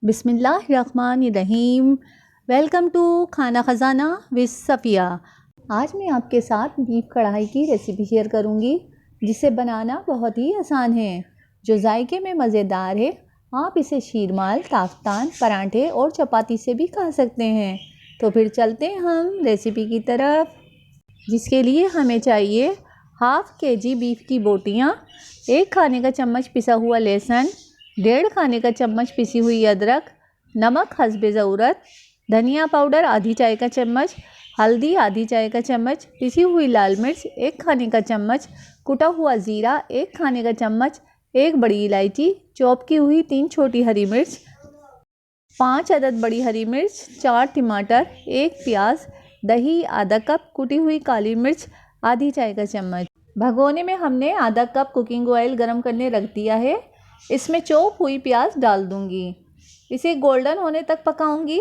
बिस्मिल्लाहिर्रहमानिर्रहीम। Welcome to खाना ख़जाना with Safiya. आज मैं आपके साथ बीफ कढ़ाई की रेसिपी शेयर करूंगी, जिसे बनाना बहुत ही आसान है, जो जायके में मज़ेदार है। आप इसे शीरमाल, ताफ्तान, पराठे और चपाती से भी खा सकते हैं। तो फिर चलते हैं हम रेसिपी की तरफ, जिसके लिए हमें चाहिए हाफ़ केजी बीफ की बोटियाँ, 1 खाने का चम्मच पिसा हुआ लहसुन, 1.5 खाने का चम्मच पिसी हुई अदरक, नमक हस्बे ज़रूरत, धनिया पाउडर आधी चाय का चम्मच, हल्दी आधी चाय का चम्मच, पिसी हुई लाल मिर्च 1 खाने का चम्मच, कुटा हुआ ज़ीरा 1 खाने का चम्मच, 1 बड़ी इलायची, चॉप की हुई 3 छोटी हरी मिर्च, 5 अदद बड़ी हरी मिर्च, 4 टमाटर, 1 प्याज, दही आधा कप, कुटी हुई काली मिर्च आधी चाय का चम्मच। भगोने में हमने आधा कप कुकिंग ऑयल गरम करने रख दिया है। इसमें चॉप हुई प्याज डाल दूंगी। इसे गोल्डन होने तक पकाऊंगी।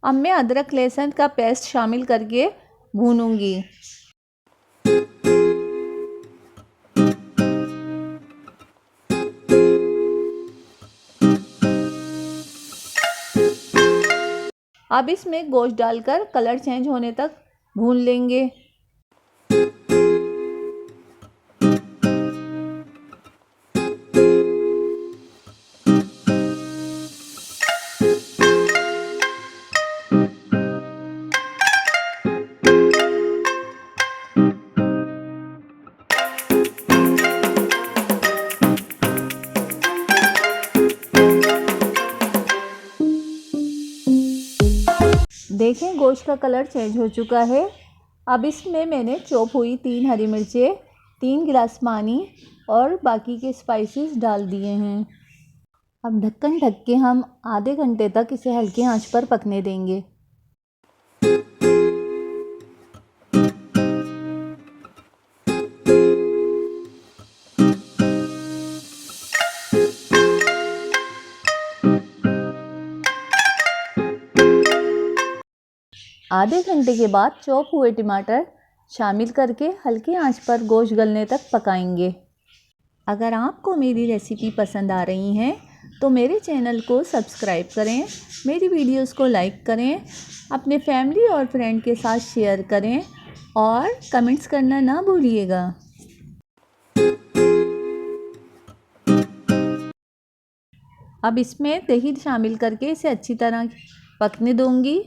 अब मैं अदरक लहसुन का पेस्ट शामिल करके भूनूंगी। अब इसमें गोश्त डालकर कलर चेंज होने तक भून लेंगे। देखें, गोश्त का कलर चेंज हो चुका है। अब इसमें मैंने चॉप हुई 3 हरी मिर्चें, 3 गिलास पानी और बाकी के स्पाइसेस डाल दिए हैं। अब ढक्कन ढक के हम आधे घंटे तक इसे हल्की आंच पर पकने देंगे। आधे घंटे के बाद चॉप हुए टमाटर शामिल करके हल्की आंच पर गोश्त गलने तक पकाएंगे। अगर आपको मेरी रेसिपी पसंद आ रही हैं तो मेरे चैनल को सब्सक्राइब करें, मेरी वीडियोस को लाइक करें, अपने फैमिली और फ्रेंड के साथ शेयर करें और कमेंट्स करना ना भूलिएगा। अब इसमें दही शामिल करके इसे अच्छी तरह पकने दूंगी।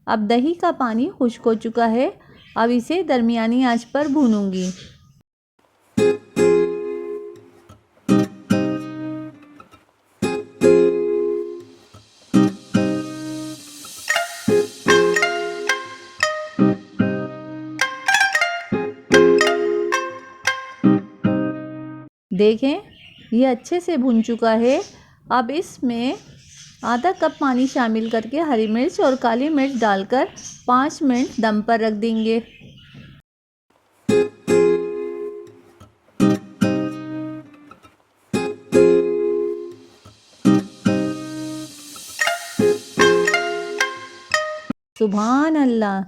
अब दही का पानी खुश्क हो चुका है। अब इसे दरमियानी आंच पर भूनूंगी। देखें, ये अच्छे से भुन चुका है। अब इसमें आधा कप पानी शामिल करके हरी मिर्च और काली मिर्च डालकर 5 मिनट दम पर रख देंगे। सुभान अल्लाह,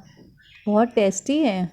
बहुत टेस्टी है।